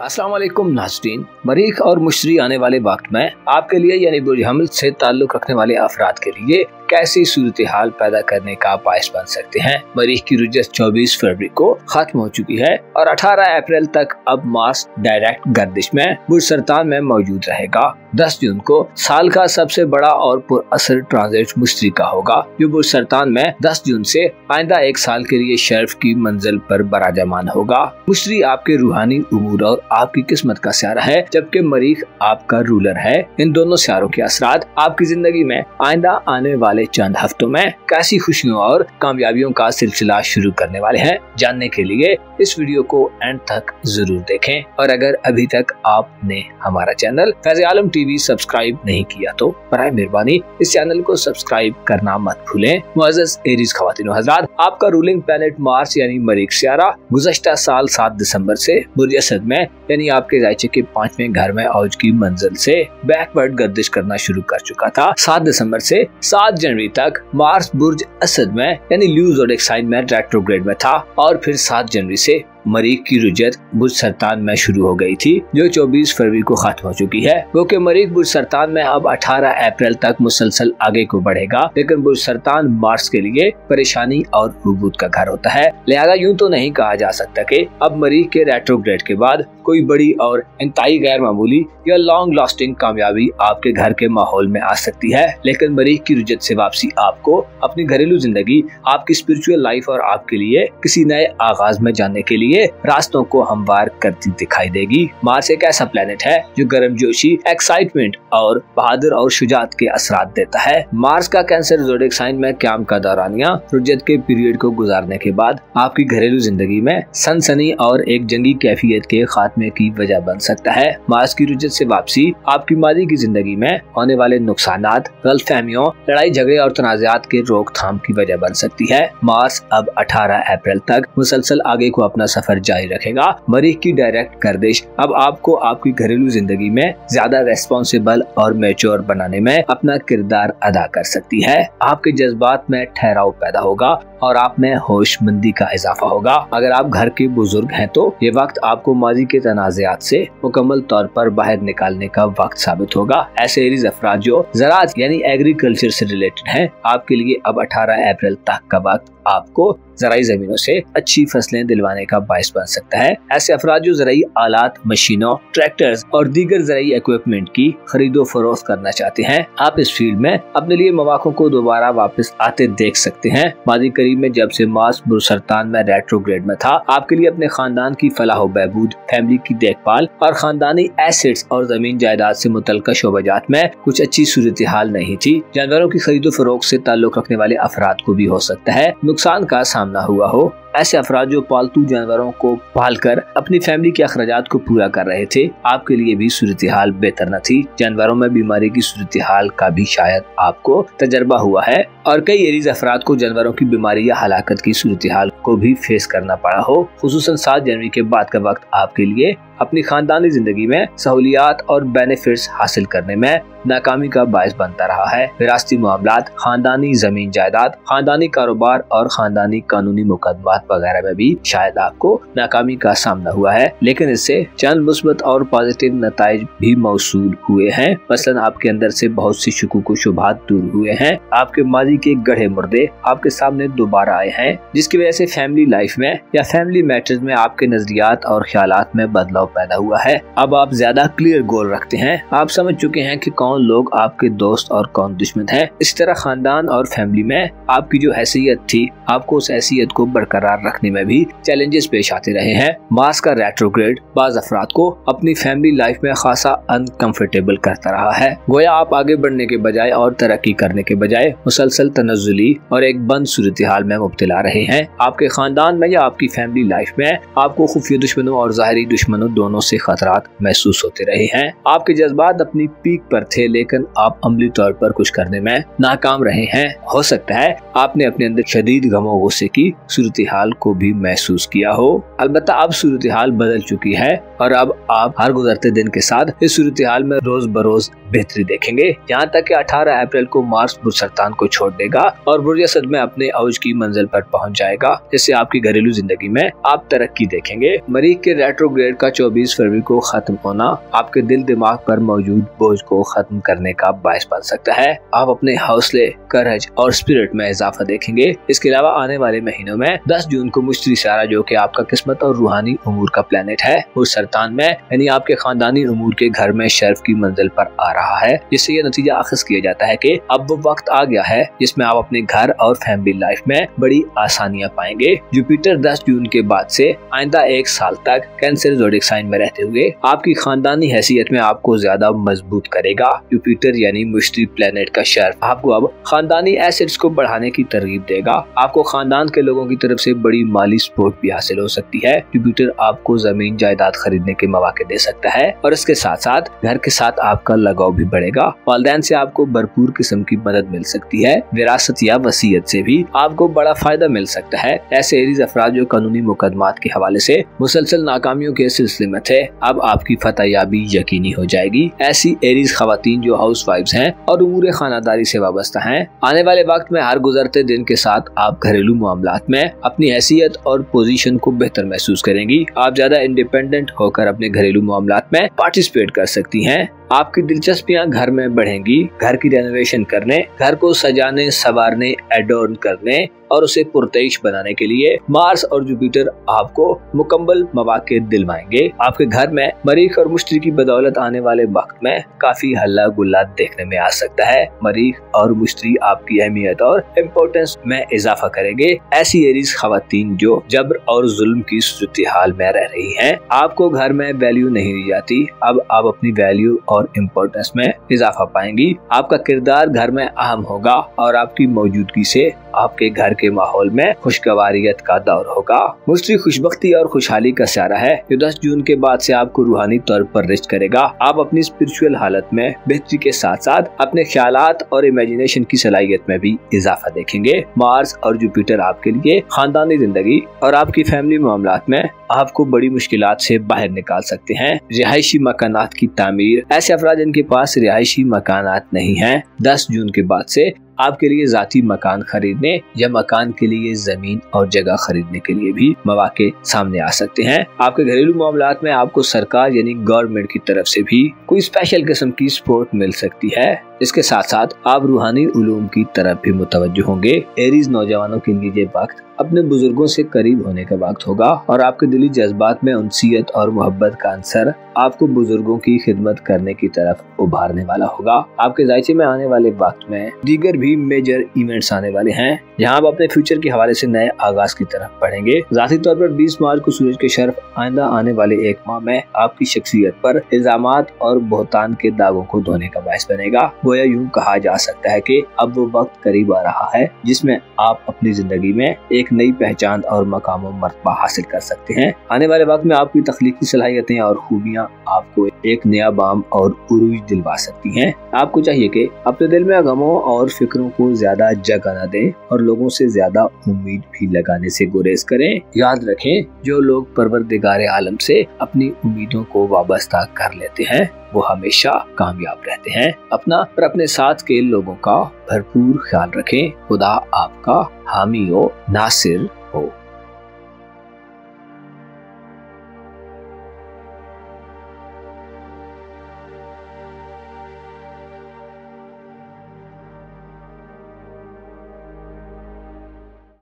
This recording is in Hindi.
अस्सलाम वालेकुम नाज़रीन। मरीख और मुश्तरी आने वाले वक्त में आपके लिए यानी बुर्ज हमल से ताल्लुक रखने वाले अफराद के लिए कैसी सूरत हाल पैदा करने का बायस बन सकते हैं। मरीख की रुजत 24 फरवरी को खत्म हो चुकी है और 18 अप्रैल तक अब मार्स डायरेक्ट गर्दिश में बुर्ज सरतान में मौजूद रहेगा। 10 जून को साल का सबसे बड़ा और पुरअसर ट्रांजिट मुश्तरी का होगा, जो बुर्ज सरतान में 10 जून से आइंदा एक साल के लिए शर्फ की मंजिल पर बराजमान होगा। मुश्तरी आपके रूहानी उमूर और आपकी किस्मत का सियारा है, जबकि मरीख आपका रूलर है। इन दोनों सियारों के असरात आपकी जिंदगी में आइंदा आने वाले चंद हफ्तों में कैसी खुशियों और कामयाबियों का सिलसिला शुरू करने वाले हैं। जानने के लिए इस वीडियो को एंड तक जरूर देखें और अगर अभी तक आपने हमारा चैनल फैज़ आलम टीवी सब्सक्राइब नहीं किया तो बराए मेहरबानी इस चैनल को सब्सक्राइब करना मत भूलें। मुअज़्ज़ज़ एरीज़ ख़वातीन व हज़रात, आपका रूलिंग प्लैनेट मार्स यानी मरीख सियारा गुज़श्ता साल 7 दिसंबर से बुर्ज असद में यानी आपके ज़ायचे के 5वें घर में औज की मंजिल से बैकवर्ड गर्दिश करना शुरू कर चुका था। 7 दिसंबर से 7 जनवरी तक मार्स बुर्ज असद में यानी ल्यू ज़ोडिएक साइन में रेट्रोग्रेड में था और फिर 7 जनवरी से मरीख की रुजत बुर्ज सरतान में शुरू हो गई थी, जो 24 फरवरी को खत्म हो चुकी है। वो कि मरीख बुर्ज सरतान में अब 18 अप्रैल तक मुसलसल आगे को बढ़ेगा, लेकिन बुर्ज सरतान मार्स के लिए परेशानी और हुबूत का घर होता है। लिहाजा यूं तो नहीं कहा जा सकता कि अब मरीख के रेट्रोग्रेड के बाद कोई बड़ी और इंतहाई गैर मामूली या लॉन्ग लास्टिंग कामयाबी आपके घर के माहौल में आ सकती है, लेकिन मरीख की रुजत से वापसी आपको अपनी घरेलू जिंदगी, आपकी स्पिरिचुअल लाइफ और आपके लिए किसी नए आगाज में जाने के लिए रास्तों को हमवार करती दिखाई देगी। मार्स एक ऐसा प्लेनेट है जो गर्मजोशी, एक्साइटमेंट और बहादुर और शुजात के असरात देता है। मार्स का कैंसर ज़ोडिएक साइन में क़याम का दौरानिया रुजत के पीरियड को गुजारने के बाद आपकी घरेलू जिंदगी में सनसनी और एक जंगी कैफियत के खात्मे की वजह बन सकता है। मार्स की रुजत से वापसी आपकी मादी की जिंदगी में होने वाले नुकसानात, गलतफहमियों, लड़ाई झगड़े और तनाज़ात के रोकथाम की वजह बन सकती है। मार्स अब 18 अप्रैल तक मुसलसल आगे को अपना सफर जारी रखेगा। मरीख की डायरेक्ट गर्दिश अब आपको आपकी घरेलू जिंदगी में ज्यादा रेस्पॉन्सिबल और मैच्योर बनाने में अपना किरदार अदा कर सकती है। आपके जज्बात में ठहराव पैदा होगा और आप में होशमंदी का इजाफा होगा। अगर आप घर के बुजुर्ग हैं तो ये वक्त आपको माजी के तनाज़ात से मुकम्मल तौर पर बाहर निकालने का वक्त साबित होगा। ऐसे एरीज अफराद जो ज़राअत यानी एग्रीकल्चर से रिलेटेड हैं, आपके लिए अब 18 अप्रैल तक का वक्त आपको ज़राई ज़मीनों से अच्छी फसलें दिलवाने का बायस बन सकता है। ऐसे अफराद जो ज़राई आलात, मशीनों, ट्रैक्टर्स और दीगर ज़राई इक्विपमेंट की खरीदो फरोख्त करना चाहते हैं, आप इस फील्ड में अपने लिए मौक़ों को दोबारा वापस आते देख सकते हैं। मादी करीब में जब से मार्स बुर्ज सरतान में रेट्रोग्रेड में था, आपके लिए अपने खानदान की फलाह बहबूद, फैमिली की देखभाल और खानदानी एसेट्स और जमीन जायदाद से मुतल्लिक़ शोबाजात में कुछ अच्छी सूरत हाल नहीं थी। जानवरों की खरीदो फरोख्त से ताल्लुक रखने वाले अफराद को भी हो सकता है नुकसान का सामना हुआ हो। ऐसे अफराद जो पालतू जानवरों को पालकर अपनी फैमिली के अखराजात को पूरा कर रहे थे, आपके लिए भी सूरत हाल बेहतर न थी। जानवरों में बीमारी की सूरत हाल का भी शायद आपको तजर्बा हुआ है और कई एरीज अफराद को जानवरों की बीमारी या हलाकत की सूरत हाल को भी फेस करना पड़ा हो। खुसूसन 7 जनवरी के बाद का वक्त आपके लिए अपनी खानदानी जिंदगी में सहूलियात और बेनिफिट्स हासिल करने में नाकामी का बायस बनता रहा है। विरासती मामलात, खानदानी जमीन जायदाद, खानदानी कारोबार और खानदानी कानूनी मुकदमात वगैरह में भी शायद आपको नाकामी का सामना हुआ है, लेकिन इससे चंद मुस्बत और पॉजिटिव नताइज भी मौसूल हुए हैं। मसलन आपके अंदर से बहुत सी शुकूक व शुबहात दूर हुए हैं। आपके माजी के गढ़े मुर्दे आपके सामने दोबारा आए हैं, जिसकी वजह से फैमिली लाइफ में या फैमिली मैटर्स में आपके नजरियात और ख्यालात में बदलाव पैदा हुआ है। अब आप ज्यादा क्लियर गोल रखते हैं। आप समझ चुके हैं कि कौन लोग आपके दोस्त और कौन दुश्मन है। इस तरह खानदान और फैमिली में आपकी जो हैसियत थी, आपको उस हैसियत को बरकरार रखने में भी चैलेंजेस पेश आते रहे हैं। मार्स का रेट्रोग्रेड बाज अफराद को अपनी फैमिली लाइफ में खासा अनकंफर्टेबल करता रहा है। गोया आप आगे बढ़ने के बजाय और तरक्की करने के बजाय मुसलसल तनज़्ज़ुली और एक बंद सूरत हाल में मुब्तला रहे हैं। आपके खानदान में या आपकी फैमिली लाइफ में आपको खुफिया दुश्मनों और ज़ाहिरी दुश्मनों दोनों से खतरात महसूस होते रहे हैं। आपके जज्बात अपनी पीक पर थे, लेकिन आप अमली तौर पर कुछ करने में नाकाम रहे हैं। हो सकता है आपने अपने अंदर शदीद गमो गुस्से की सूरत हाल को भी महसूस किया हो। अलबत्ता अब सूरत हाल बदल चुकी है और अब आप हर गुजरते दिन के साथ इस सूरत हाल में रोज बरोज बेहतरी देखेंगे, यहाँ तक कि 18 अप्रैल को मार्स बुर्ज सरतान को छोड़ देगा और बुर्ज असद में अपने औज की मंजिल पर पहुंच जाएगा, जिससे आपकी घरेलू जिंदगी में आप तरक्की देखेंगे। मरीख के रेट्रोग्रेड का 24 फरवरी को खत्म होना आपके दिल दिमाग पर मौजूद बोझ को खत्म करने का बायस बन सकता है। आप अपने हौसले, करज और स्पिरिट में इजाफा देखेंगे। इसके अलावा आने वाले महीनों में 10 जून को मुश्तरी सितारा, जो कि आपका किस्मत और रूहानी उमूर का प्लेनेट है, वो सरतान में यानी आपके खानदानी उमूर के घर में शर्फ की मंजिल पर आ रहा है, जिससे ये नतीजा अखज़ किया जाता है कि अब वो वक्त आ गया है जिसमें आप अपने घर और फैमिली लाइफ में बड़ी आसानियां पाएंगे। जुपिटर 10 जून के बाद से आइंदा 1 साल तक कैंसर ज़ोडिएक साइन में रहते हुए आपकी खानदानी हैसियत में आपको ज्यादा मजबूत करेगा। जुपिटर यानी मुश्तरी प्लेनेट का शर्फ आपको अब खानदानी एसेट्स को बढ़ाने की तरगीब देगा। आपको खानदान के लोगों की तरफ से बड़ी माली सपोर्ट भी हासिल हो सकती है। जुपिटर आपको जमीन जायदाद खरीदने के मौके दे सकता है और इसके साथ साथ घर के साथ आपका लगाव भी बढ़ेगा। वालिदैन से आपको भरपूर किस्म की मदद मिल सकती है। विरासत या वसीयत से भी आपको बड़ा फायदा मिल सकता है। ऐसे एरीज अफराद जो कानूनी मुकदमात के हवाले से मुसलसल नाकामियों के सिलसिले में थे, अब आपकी फतहयाबी यकीनी हो जाएगी। ऐसी एरीज खवातीन जो हाउस वाइफ्स हैं और उमूर खानादारी से वाबस्ता हैं, आने वाले वक्त में हर गुजरते दिन के साथ आप घरेलू मामलात में अपनी हैसियत और पोजीशन को बेहतर महसूस करेंगी। आप ज्यादा इंडिपेंडेंट होकर अपने घरेलू मामलात में पार्टिसिपेट कर सकती हैं। आपकी दिलचस्पियां घर में बढ़ेंगी। घर की रेनोवेशन करने, घर को सजाने, संवारने, एडोर्न करने और उसे पुरतइश बनाने के लिए मार्स और जुपिटर आपको मुकम्मल मौके दिलवाएंगे। आपके घर में मरीख और मुश्तरी की बदौलत आने वाले वक्त में काफी हल्ला गुल्ला देखने में आ सकता है। मरीख और मुश्तरी आपकी अहमियत और इम्पोर्टेंस में इजाफा करेंगे। ऐसी एरीज खवातीन जो जबर और जुल्म की सूरत हाल में रह रही हैं, आपको घर में वैल्यू नहीं दी जाती, अब आप अपनी वैल्यू और इम्पोर्टेंस में इजाफा पाएंगी। आपका किरदार घर में अहम होगा और आपकी मौजूदगी से आपके घर के माहौल में खुशगवारियत का दौर होगा। मुश्तरी खुशबख्ती और खुशहाली का सारा है जो 10 जून के बाद से आपको रूहानी तौर पर रिच करेगा। आप अपनी स्पिरिचुअल हालत में बेहतरी के साथ साथ अपने ख्यालात और इमेजिनेशन की सलाहियत में भी इजाफा देखेंगे। मार्स और जुपिटर आपके लिए खानदानी जिंदगी और आपकी फैमिली मामलात में आपको बड़ी मुश्किलात से बाहर निकाल सकते हैं। रिहायशी मकानात की तामीर, ऐसे अफराद जिनके पास रिहायशी मकानात नहीं हैं, 10 जून के बाद से आपके लिए जाती मकान खरीदने या मकान के लिए जमीन और जगह खरीदने के लिए भी मौके सामने आ सकते हैं। आपके घरेलू मामलात में आपको सरकार यानी गवर्नमेंट की तरफ से भी कोई स्पेशल किस्म की सपोर्ट मिल सकती है। इसके साथ साथ आप रूहानी उलूम की तरफ भी मुतवज्जो होंगे। एरीज नौजवानों के लिए ये वक्त अपने बुजुर्गों से करीब होने का वक्त होगा और आपके दिली जज्बात में उनसियत और मोहब्बत का अंसर आपको बुजुर्गों की खिदमत करने की तरफ उभारने वाला होगा। आपके जायचे में आने वाले वक्त में दीगर भी मेजर इवेंट्स आने वाले हैं जहां आप अपने फ्यूचर के हवाले से नए आगाज की तरफ बढ़ेंगे। जाती तौर पर 20 मार्च को सूरज के शर्फ आइंदा आने वाले 1 माह में आपकी शख्सियत पर इल्जामात और बोहतान के दागों को धोने का बायस बनेगा। गोया यूं कहा जा सकता है कि अब वो वक्त करीब आ रहा है जिसमें आप अपनी जिंदगी में एक नई पहचान और मकाम और मर्तबा हासिल कर सकते हैं। आने वाले वक्त में आपकी तख्लीकी सलाहियतें और खूबियां आपको एक नया बाम और उरूज दिलवा सकती हैं। आपको चाहिए कि अपने दिल में गमों और फिक्रों को ज्यादा जगह न दें और लोगों से ज्यादा उम्मीद भी लगाने से गुरेज करें। याद रखें, जो लोग परवरदिगार आलम से अपनी उम्मीदों को वाबस्ता कर लेते हैं वो हमेशा कामयाब रहते हैं। अपना और अपने साथ के लोगों का भरपूर ख्याल रखें। खुदा आपका हामी हो, नासिर